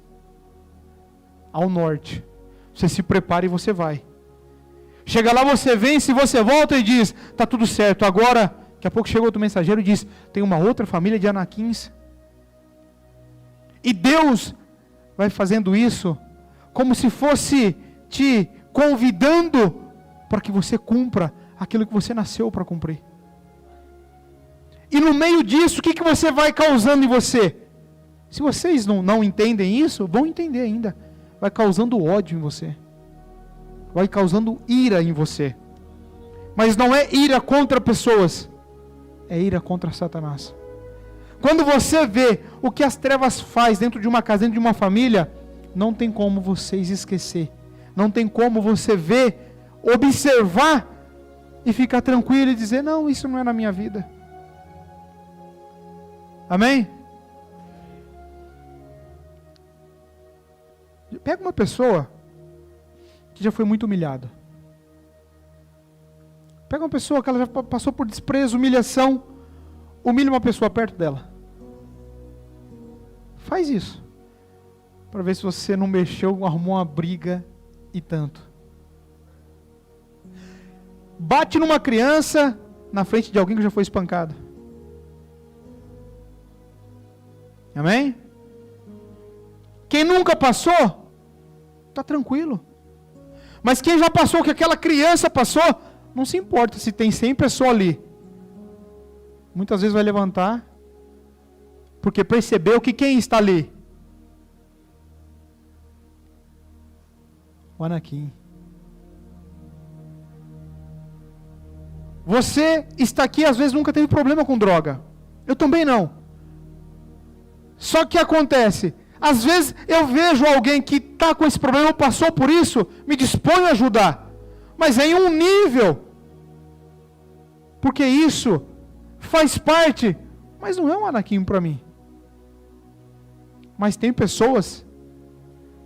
ao norte. Você se prepara e você vai. Chega lá, você vence, você volta e diz, está tudo certo. Agora, daqui a pouco chega outro mensageiro e diz, tem uma outra família de anaquins. E Deus vai fazendo isso como se fosse te convidando para que você cumpra aquilo que você nasceu para cumprir. E no meio disso, o que você vai causando em você? Se vocês não entendem isso, vão entender ainda. Vai causando ódio em você. Vai causando ira em você. Mas não é ira contra pessoas. É ira contra Satanás. Quando você vê o que as trevas faz dentro de uma casa, dentro de uma família, não tem como vocês esquecer. Não tem como você ver, observar e ficar tranquilo e dizer, não, isso não é na minha vida. Amém? Pega uma pessoa que já foi muito humilhada. Pega uma pessoa que ela já passou por desprezo, humilhação. Humilha uma pessoa perto dela. Faz isso. Para ver se você não mexeu, arrumou uma briga e tanto. Bate numa criança na frente de alguém que já foi espancado. Amém? Quem nunca passou, está tranquilo. Mas quem já passou o que aquela criança passou, não se importa se tem 100 pessoas ali. Muitas vezes vai levantar, porque percebeu que quem está ali? O Anakim. Você está aqui, às vezes nunca teve problema com droga. Eu também não. Só que acontece, às vezes eu vejo alguém que está com esse problema, passou por isso, me disponho a ajudar. Mas é em um nível. Porque isso faz parte, mas não é um Anakim para mim. Mas tem pessoas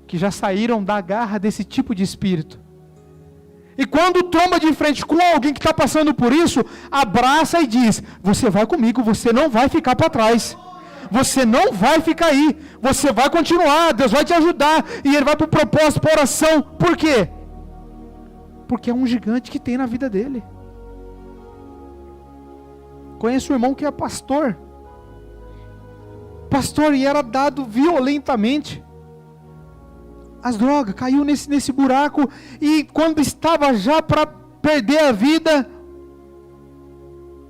que já saíram da garra desse tipo de espírito. E quando tromba de frente com alguém que está passando por isso, abraça e diz, você vai comigo, você não vai ficar para trás. Você não vai ficar aí. Você vai continuar, Deus vai te ajudar. E Ele vai para o propósito, para a oração. Por quê? Porque é um gigante que tem na vida dele. Conheço um irmão que é pastor. Pastor, e era dado violentamente as drogas, caiu nesse buraco, e quando estava já para perder a vida,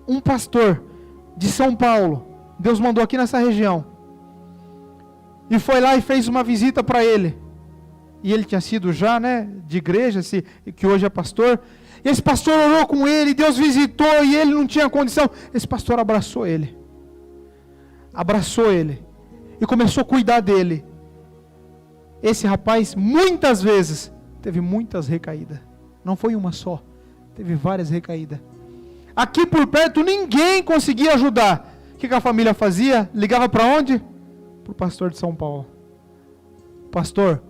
um pastor de São Paulo, Deus mandou aqui nessa região, e foi lá e fez uma visita para ele, e ele tinha sido já, de igreja, que hoje é pastor, e esse pastor orou com ele, Deus visitou, e ele não tinha condição, esse pastor abraçou ele, e começou a cuidar dele. Esse rapaz, muitas vezes, teve muitas recaídas. Não foi uma só. Teve várias recaídas. Aqui por perto, ninguém conseguia ajudar. O que a família fazia? Ligava para onde? Para o pastor de São Paulo. Pastor,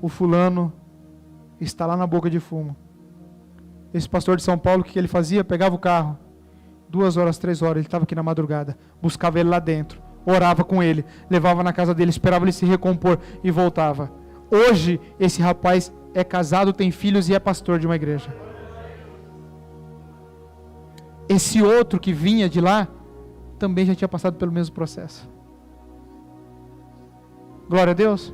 o fulano está lá na boca de fumo. Esse pastor de São Paulo, o que ele fazia? Pegava o carro. 2 horas, 3 horas, ele estava aqui na madrugada. Buscava ele lá dentro. Orava com ele, levava na casa dele, esperava ele se recompor e voltava. Hoje, esse rapaz é casado, tem filhos e é pastor de uma igreja. Esse outro que vinha de lá, também já tinha passado pelo mesmo processo. Glória a Deus.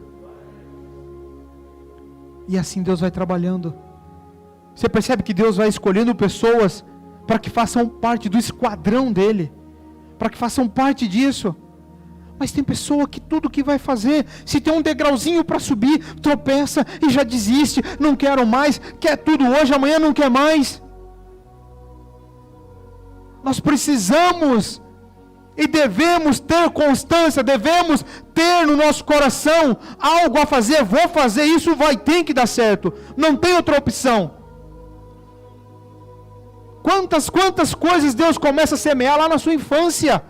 E assim Deus vai trabalhando. Você percebe que Deus vai escolhendo pessoas para que façam parte do esquadrão dele, para que façam parte disso. Mas tem pessoa que tudo que vai fazer, se tem um degrauzinho para subir, tropeça e já desiste, não quero mais, quer tudo hoje, amanhã não quer mais. Nós precisamos e devemos ter constância, devemos ter no nosso coração algo a fazer, vou fazer isso, tem que dar certo, não tem outra opção. Quantas coisas Deus começa a semear lá na sua infância,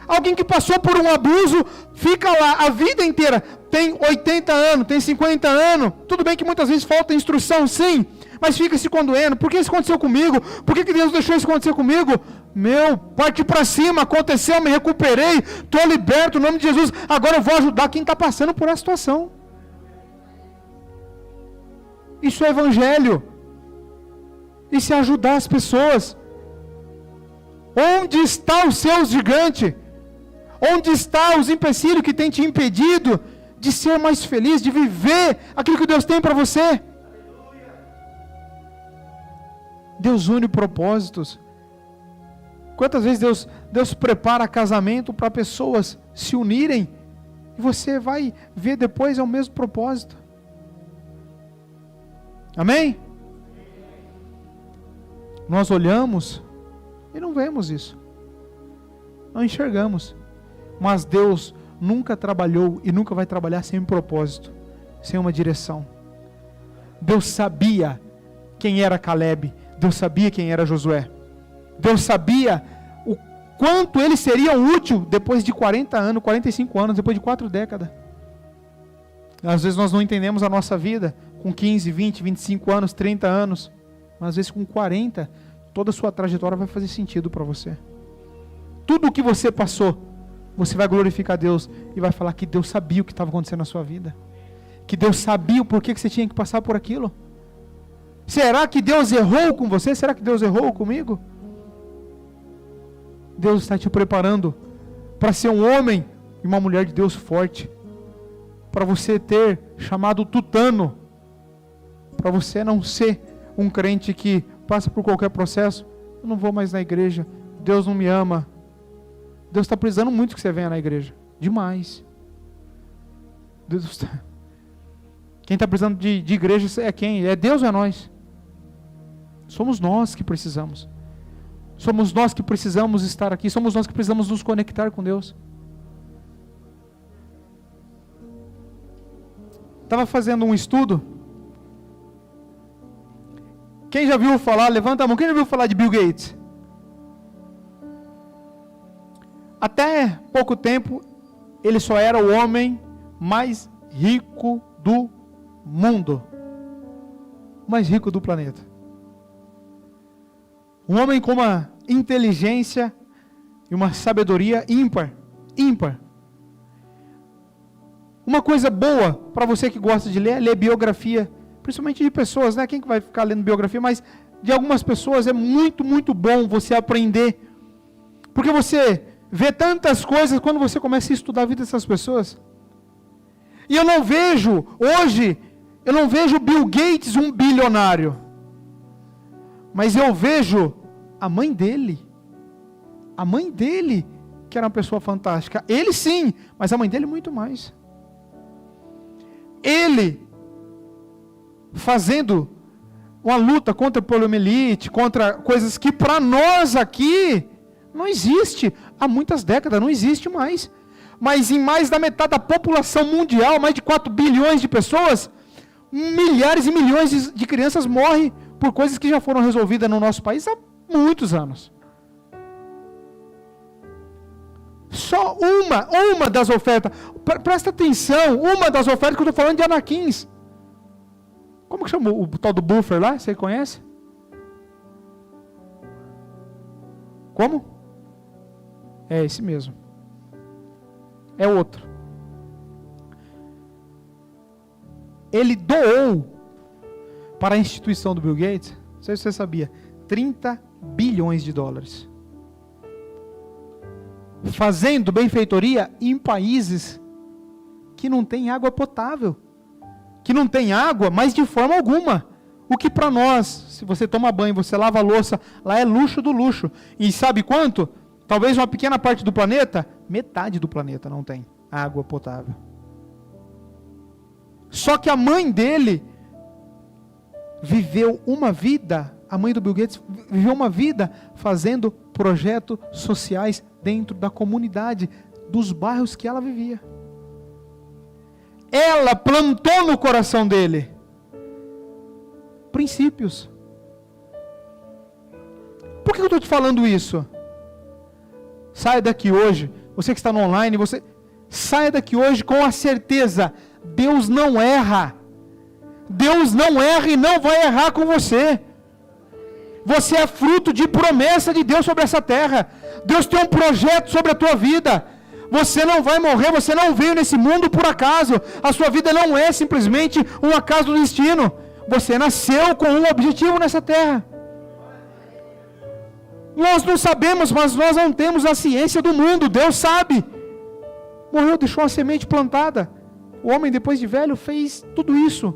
alguém que passou por um abuso, fica lá a vida inteira, tem 80 anos, tem 50 anos, tudo bem que muitas vezes falta instrução, sim, mas fica se condoendo, por que isso aconteceu comigo? Por que Deus deixou isso acontecer comigo? Parti para cima, aconteceu, me recuperei, estou liberto, em nome de Jesus, agora eu vou ajudar quem está passando por essa situação. Isso é evangelho, isso é ajudar as pessoas. Onde está o seu gigante? Onde está os empecilhos que tem te impedido de ser mais feliz, de viver aquilo que Deus tem para você? Deus une propósitos. Quantas vezes Deus prepara casamento para pessoas se unirem e você vai ver depois é o mesmo propósito. Amém? Nós olhamos e não vemos isso. não enxergamos. Mas Deus nunca trabalhou e nunca vai trabalhar sem um propósito, sem uma direção. Deus sabia quem era Caleb, Deus sabia quem era Josué. Deus sabia o quanto eles seriam úteis depois de 40 anos, 45 anos, depois de 4 décadas. Às vezes nós não entendemos a nossa vida com 15, 20, 25 anos, 30 anos, mas às vezes com 40, toda a sua trajetória vai fazer sentido para você. Tudo o que você passou, você vai glorificar Deus e vai falar que Deus sabia o que estava acontecendo na sua vida. Que Deus sabia o porquê que você tinha que passar por aquilo. Será que Deus errou com você? Será que Deus errou comigo? Deus está te preparando para ser um homem e uma mulher de Deus forte. Para você ter chamado tutano. Para você não ser um crente que passa por qualquer processo. Eu não vou mais na igreja. Deus não me ama. Deus está precisando muito que você venha na igreja. Demais. Deus está... Quem está precisando de igreja é quem? É Deus ou é nós? Somos nós que precisamos. Somos nós que precisamos estar aqui. Somos nós que precisamos nos conectar com Deus. Estava fazendo um estudo. Quem já viu falar, levanta a mão, quem já viu falar de Bill Gates? Até pouco tempo, ele só era o homem mais rico do mundo. O mais rico do planeta. Um homem com uma inteligência e uma sabedoria ímpar. Uma coisa boa para você que gosta de ler, é ler biografia, principalmente de pessoas, né? Quem que vai ficar lendo biografia? Mas de algumas pessoas é muito, muito bom você aprender. Porque você vê tantas coisas quando você começa a estudar a vida dessas pessoas. E eu não vejo, hoje, eu não vejo Bill Gates um bilionário. Mas eu vejo a mãe dele. A mãe dele, que era uma pessoa fantástica. Ele sim, mas a mãe dele muito mais. Ele fazendo uma luta contra a poliomielite, contra coisas que para nós aqui não existe. Há muitas décadas não existe mais. Mas em mais da metade da população mundial, mais de 4 bilhões de pessoas, milhares e milhões de crianças morrem por coisas que já foram resolvidas no nosso país há muitos anos. Só uma das ofertas, presta atenção, uma das ofertas que eu estou falando de Anaquins. Como que chama o tal do buffer lá? Você conhece? Como? É esse mesmo. É outro. Ele doou para a instituição do Bill Gates, não sei se você sabia, 30 bilhões de dólares. Fazendo benfeitoria em países que não tem água potável. Que não tem água, mas de forma alguma. O que para nós, se você toma banho, você lava a louça, lá é luxo do luxo. E sabe quanto? Talvez uma pequena parte do planeta, metade do planeta não tem água potável. Só que a mãe dele viveu uma vida, a mãe do Bill Gates viveu uma vida fazendo projetos sociais dentro da comunidade, dos bairros que ela vivia. Ela plantou no coração dele princípios. Por que eu estou te falando isso? Saia daqui hoje, você que está no online, saia daqui hoje com a certeza, Deus não erra. Deus não erra e não vai errar com você. Você é fruto de promessa de Deus sobre essa terra. Deus tem um projeto sobre a tua vida. Você não vai morrer, você não veio nesse mundo por acaso. A sua vida não é simplesmente um acaso do destino. Você nasceu com um objetivo nessa terra. Nós não sabemos, mas nós não temos a ciência do mundo. Deus sabe. Morreu, deixou uma semente plantada. O homem, depois de velho, fez tudo isso.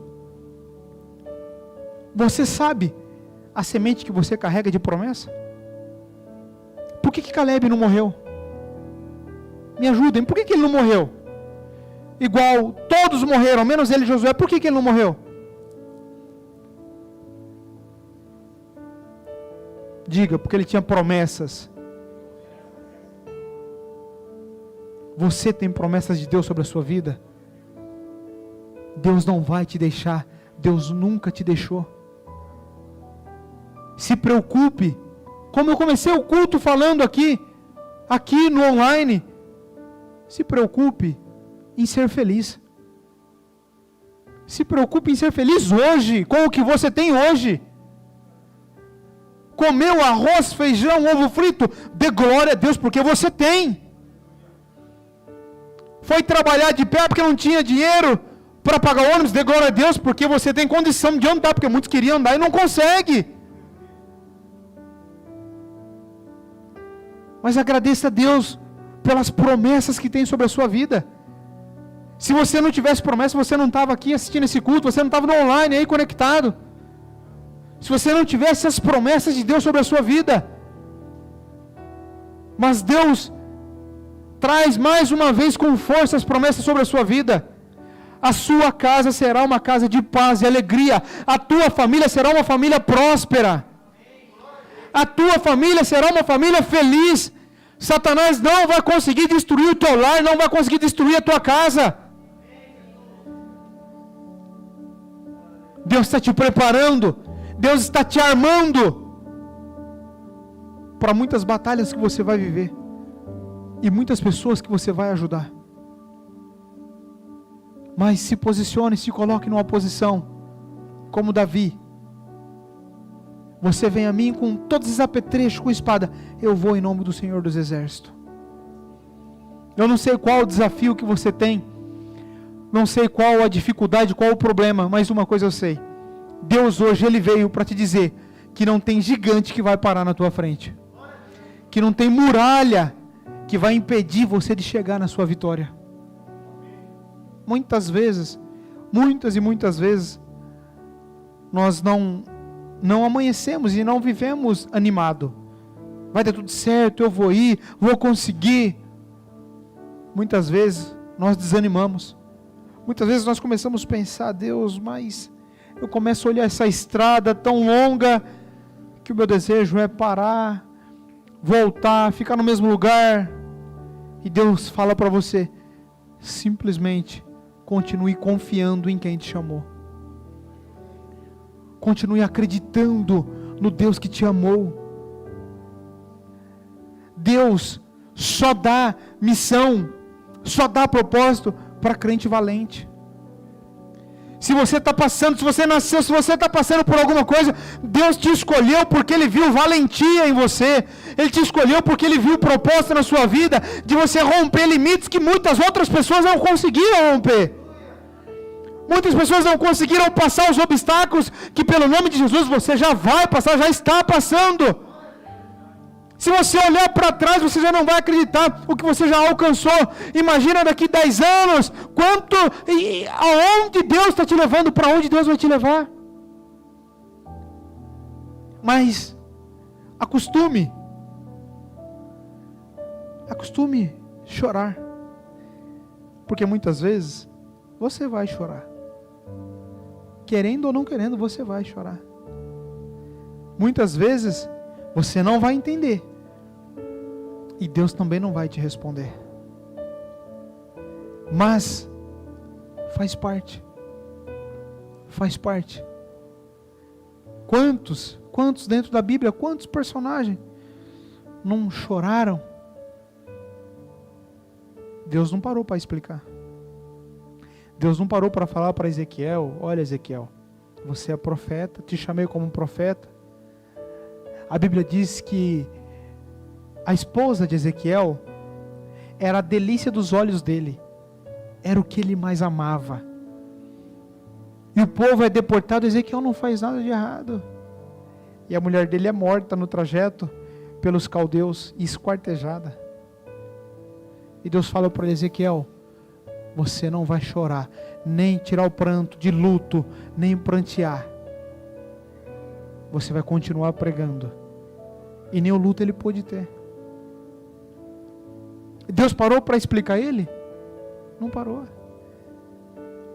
Você sabe a semente que você carrega de promessa? Por que Caleb não morreu? Me ajudem, por que ele não morreu? Igual todos morreram, menos ele e Josué, por que ele não morreu? Diga, porque ele tinha promessas. Você tem promessas de Deus sobre a sua vida? Deus não vai te deixar. Deus nunca te deixou. Se preocupe. Como eu comecei o culto falando aqui no online, se preocupe em ser feliz. Se preocupe em ser feliz hoje, com o que você tem hoje. Comeu arroz, feijão, ovo frito, dê glória a Deus, porque você tem. Foi trabalhar de pé porque não tinha dinheiro para pagar o ônibus, dê glória a Deus, porque você tem condição de andar, porque muitos queriam andar e não conseguem. Mas agradeça a Deus pelas promessas que tem sobre a sua vida. Se você não tivesse promessa, você não estava aqui assistindo esse culto, você não estava no online aí conectado. Se você não tivesse as promessas de Deus sobre a sua vida. Mas Deus traz mais uma vez com força as promessas sobre a sua vida. A sua casa será uma casa de paz e alegria. A tua família será uma família próspera. A tua família será uma família feliz. Satanás não vai conseguir destruir o teu lar, não vai conseguir destruir a tua casa. Deus está te preparando, Deus está te armando para muitas batalhas que você vai viver e muitas pessoas que você vai ajudar. Mas se posicione, se coloque numa posição como Davi. Você vem a mim com todos os apetrechos, com espada. Eu vou em nome do Senhor dos Exércitos. Eu não sei qual o desafio que você tem. Não sei qual a dificuldade, qual o problema. Mas uma coisa eu sei. Deus hoje, Ele veio para te dizer que não tem gigante que vai parar na tua frente. Que não tem muralha que vai impedir você de chegar na sua vitória. Muitas vezes, muitas vezes, nós não amanhecemos e não vivemos animado. Vai dar tudo certo, eu vou ir, vou conseguir. Muitas vezes nós desanimamos. Muitas vezes nós começamos a pensar, Deus, mas eu começo a olhar essa estrada tão longa que o meu desejo é parar, voltar, ficar no mesmo lugar. E Deus fala para você, simplesmente continue confiando em quem te chamou. Continue acreditando no Deus que te amou. Deus só dá missão, só dá propósito para crente valente. Se você está passando, se você nasceu, se você está passando por alguma coisa, Deus te escolheu porque Ele viu valentia em você. Ele te escolheu porque Ele viu propósito na sua vida de você romper limites que muitas outras pessoas não conseguiram romper. Muitas pessoas não conseguiram passar os obstáculos que pelo nome de Jesus você já vai passar, já está passando. Se você olhar para trás, você já não vai acreditar o que você já alcançou. Imagina daqui 10 anos, aonde Deus está te levando, para onde Deus vai te levar. Mas, acostume chorar. Porque muitas vezes, você vai chorar. Querendo ou não querendo, você vai chorar. Muitas vezes, você não vai entender. E Deus também não vai te responder. Mas faz parte. Faz parte. Quantos dentro da Bíblia, quantos personagens não choraram? Deus não parou para explicar. Deus não parou para falar para Ezequiel, olha Ezequiel, você é profeta, te chamei como profeta. A Bíblia diz que a esposa de Ezequiel era a delícia dos olhos dele, era o que ele mais amava. E o povo é deportado, Ezequiel não faz nada de errado. E a mulher dele é morta no trajeto pelos caldeus, esquartejada. E Deus fala para Ezequiel, você não vai chorar, nem tirar o pranto de luto, nem prantear. Você vai continuar pregando. E nem o luto ele pôde ter. Deus parou para explicar ele? Não parou.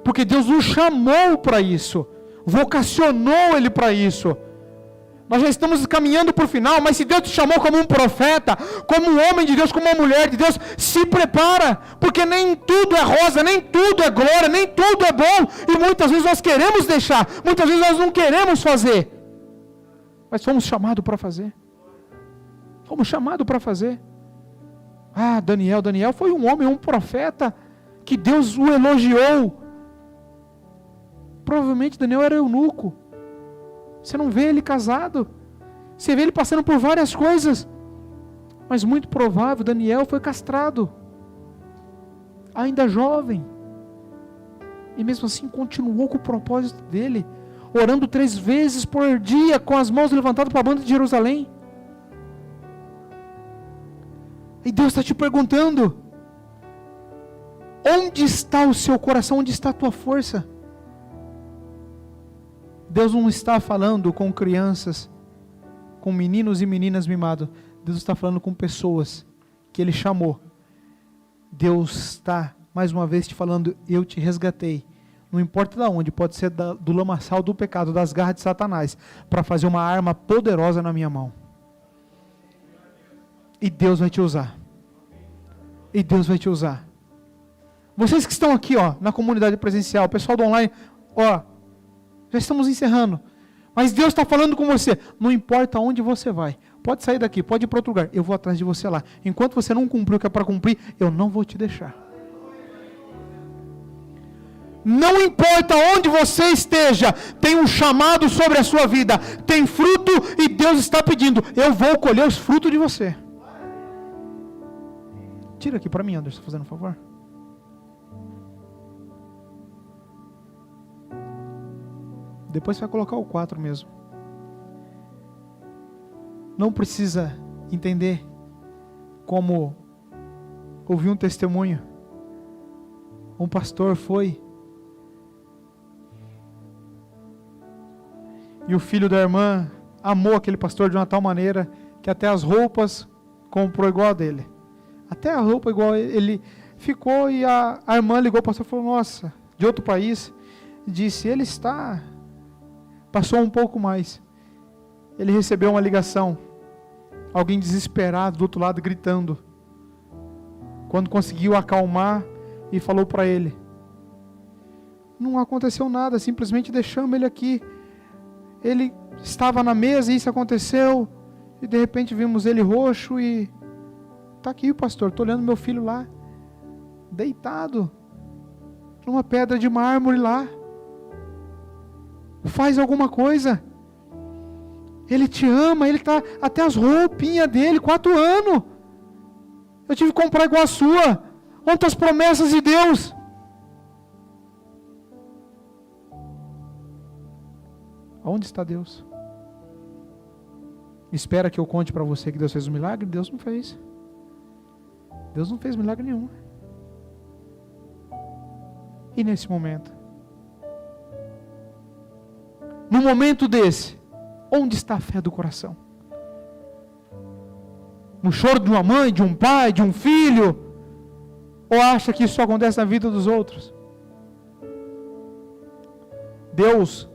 Porque Deus o chamou para isso. Vocacionou ele para isso. Nós já estamos caminhando para o final, mas se Deus te chamou como um profeta, como um homem de Deus, como uma mulher de Deus, se prepara, porque nem tudo é rosa, nem tudo é glória, nem tudo é bom, e muitas vezes nós queremos deixar, muitas vezes nós não queremos fazer, mas fomos chamados para fazer. Fomos chamados para fazer. Daniel foi um homem, um profeta, que Deus o elogiou. Provavelmente Daniel era eunuco. Você não vê ele casado. Você vê ele passando por várias coisas. Mas muito provável, Daniel foi castrado. Ainda jovem. E mesmo assim continuou com o propósito dele. Orando 3 vezes por dia, com as mãos levantadas para a banda de Jerusalém. E Deus está te perguntando: onde está o seu coração? Onde está a tua força? Deus não está falando com crianças, com meninos e meninas mimados. Deus está falando com pessoas que Ele chamou. Deus está, mais uma vez, te falando: eu te resgatei. Não importa de onde, pode ser do lamaçal do pecado, das garras de Satanás, para fazer uma arma poderosa na minha mão. E Deus vai te usar. E Deus vai te usar. Vocês que estão aqui, na comunidade presencial, pessoal do online, já estamos encerrando. Mas Deus está falando com você. Não importa onde você vai. Pode sair daqui, pode ir para outro lugar. Eu vou atrás de você lá. Enquanto você não cumprir o que é para cumprir, eu não vou te deixar. Não importa onde você esteja, tem um chamado sobre a sua vida. Tem fruto e Deus está pedindo: eu vou colher os frutos de você. Tira aqui para mim, Anderson, fazendo um favor. Depois você vai colocar o 4 mesmo. Não precisa entender como ouvi um testemunho. Um pastor foi e o filho da irmã amou aquele pastor de uma tal maneira que até as roupas comprou igual a dele. Até a roupa igual ele ficou, e a irmã ligou para o pastor e falou: nossa, de outro país, disse, ele está... Passou um pouco mais. Ele recebeu uma ligação. Alguém desesperado do outro lado gritando. Quando conseguiu acalmar e falou para ele: não aconteceu nada, simplesmente deixamos ele aqui. Ele estava na mesa e isso aconteceu. E de repente vimos ele roxo e... Está aqui, pastor, estou olhando meu filho lá, deitado, numa pedra de mármore lá. Faz alguma coisa. Ele te ama, ele está até as roupinhas dele, 4 anos. Eu tive que comprar igual a sua. Onde estão as promessas de Deus? Onde está Deus? Espera que eu conte para você que Deus fez um milagre? Deus não fez. Deus não fez milagre nenhum. E nesse momento? No momento desse, onde está a fé do coração? No choro de uma mãe, de um pai, de um filho? Ou acha que isso só acontece na vida dos outros? Deus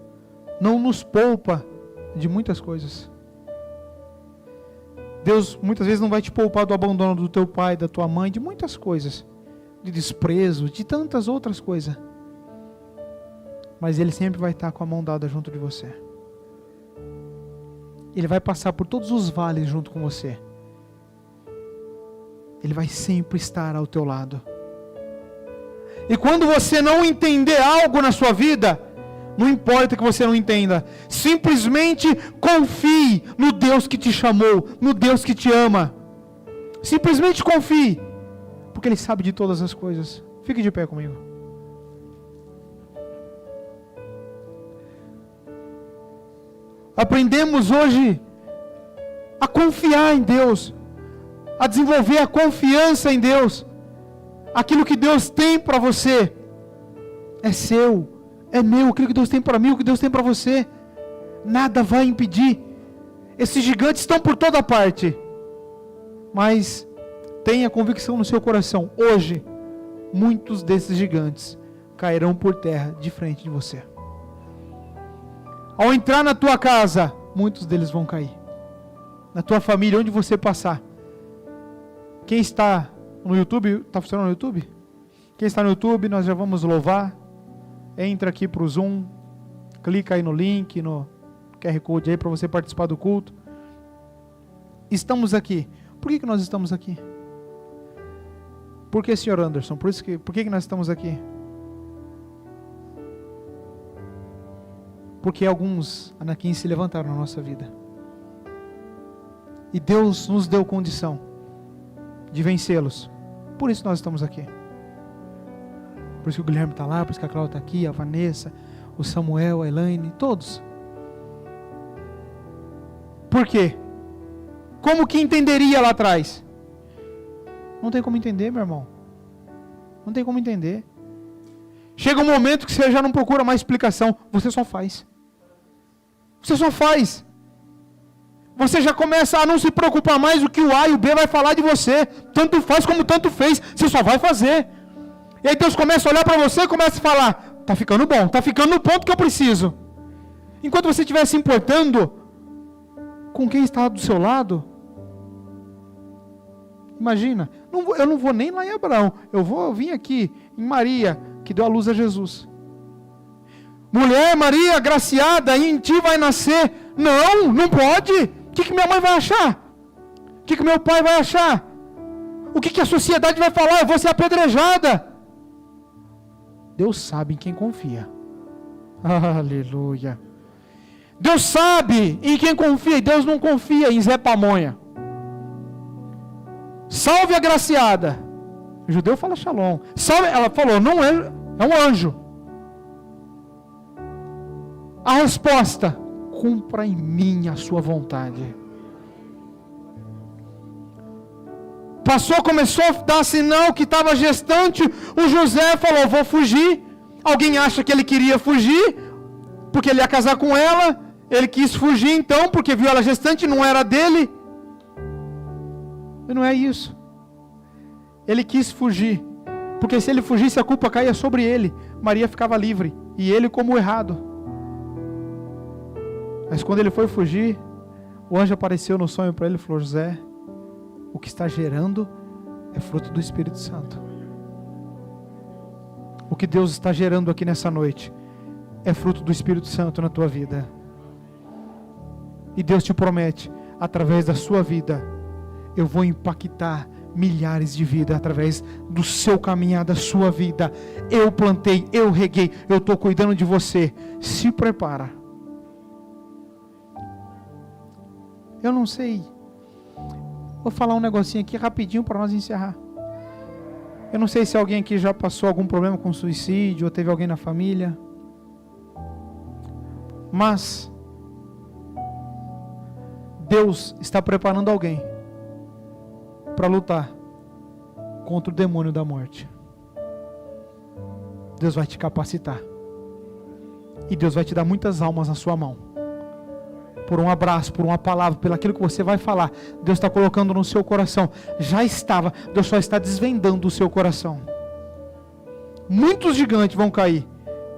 não nos poupa de muitas coisas. Deus muitas vezes não vai te poupar do abandono do teu pai, da tua mãe, de muitas coisas, de desprezo, de tantas outras coisas. Mas Ele sempre vai estar com a mão dada junto de você. Ele vai passar por todos os vales junto com você. Ele vai sempre estar ao teu lado. E quando você não entender algo na sua vida, não importa que você não entenda, simplesmente confie no Deus que te chamou, no Deus que te ama. Simplesmente confie, porque Ele sabe de todas as coisas. Fique de pé comigo. Aprendemos hoje a confiar em Deus, a desenvolver a confiança em Deus. Aquilo que Deus tem para você é seu, é meu. Aquilo que Deus tem para mim, o que Deus tem para você, nada vai impedir. Esses gigantes estão por toda parte, mas tenha convicção no seu coração: hoje, muitos desses gigantes cairão por terra de frente de você. Ao entrar na tua casa, muitos deles vão cair. Na tua família, onde você passar. Quem está no YouTube, está funcionando no YouTube? Quem está no YouTube, nós já vamos louvar. Entra aqui para o Zoom, clica aí no link, no QR Code aí para você participar do culto. Estamos aqui. Por que nós estamos aqui? Por que, Sr. Anderson? Por que nós estamos aqui? Porque alguns anaquins se levantaram na nossa vida. E Deus nos deu condição de vencê-los. Por isso nós estamos aqui. Por isso que o Guilherme está lá, por isso que a Cláudia está aqui, a Vanessa, o Samuel, a Elaine, todos. Por quê? Como que entenderia lá atrás? Não tem como entender, meu irmão. Não tem como entender. Chega um momento que você já não procura mais explicação. Você só faz. Você só faz. Você já começa a não se preocupar mais o que o A e o B vai falar de você. Tanto faz como tanto fez. Você só vai fazer. E aí Deus começa a olhar para você e começa a falar: está ficando bom, está ficando no ponto que eu preciso. Enquanto você estiver se importando com quem está do seu lado, imagina, eu não vou nem lá em Abraão, eu vim aqui em Maria, que deu a luz a Jesus. Mulher, Maria, agraciada, em ti vai nascer. Não pode. O que minha mãe vai achar? O que meu pai vai achar? O que a sociedade vai falar? Eu vou ser apedrejada. Deus sabe em quem confia. Aleluia. Deus sabe em quem confia, e Deus não confia em Zé Pamonha. Salve a agraciada. O judeu fala shalom. Salve, ela falou, não é um anjo. A resposta: cumpra em mim a sua vontade. Passou, começou a dar sinal que estava gestante. O José falou: vou fugir. Alguém acha que ele queria fugir porque ele ia casar com ela. Ele quis fugir então porque viu ela gestante, não era dele. Mas não é isso. Ele quis fugir porque se ele fugisse a culpa caía sobre ele. Maria ficava livre e ele como errado. Mas quando ele foi fugir, o anjo apareceu no sonho para ele e falou: José, o que está gerando é fruto do Espírito Santo. O que Deus está gerando aqui nessa noite é fruto do Espírito Santo na tua vida. E Deus te promete, através da sua vida, eu vou impactar milhares de vidas através do seu caminhar, da sua vida. Eu plantei, eu reguei, eu estou cuidando de você. Se prepara. Eu não sei. Vou falar um negocinho aqui rapidinho para nós encerrar. Eu não sei se alguém aqui já passou algum problema com suicídio ou teve alguém na família. Mas Deus está preparando alguém para lutar contra o demônio da morte. Deus vai te capacitar. E Deus vai te dar muitas almas na sua mão. Por um abraço, por uma palavra, pelo aquilo que você vai falar. Deus está colocando no seu coração. Já estava, Deus só está desvendando o seu coração. Muitos gigantes vão cair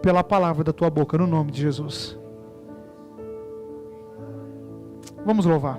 pela palavra da tua boca, no nome de Jesus. Vamos louvar.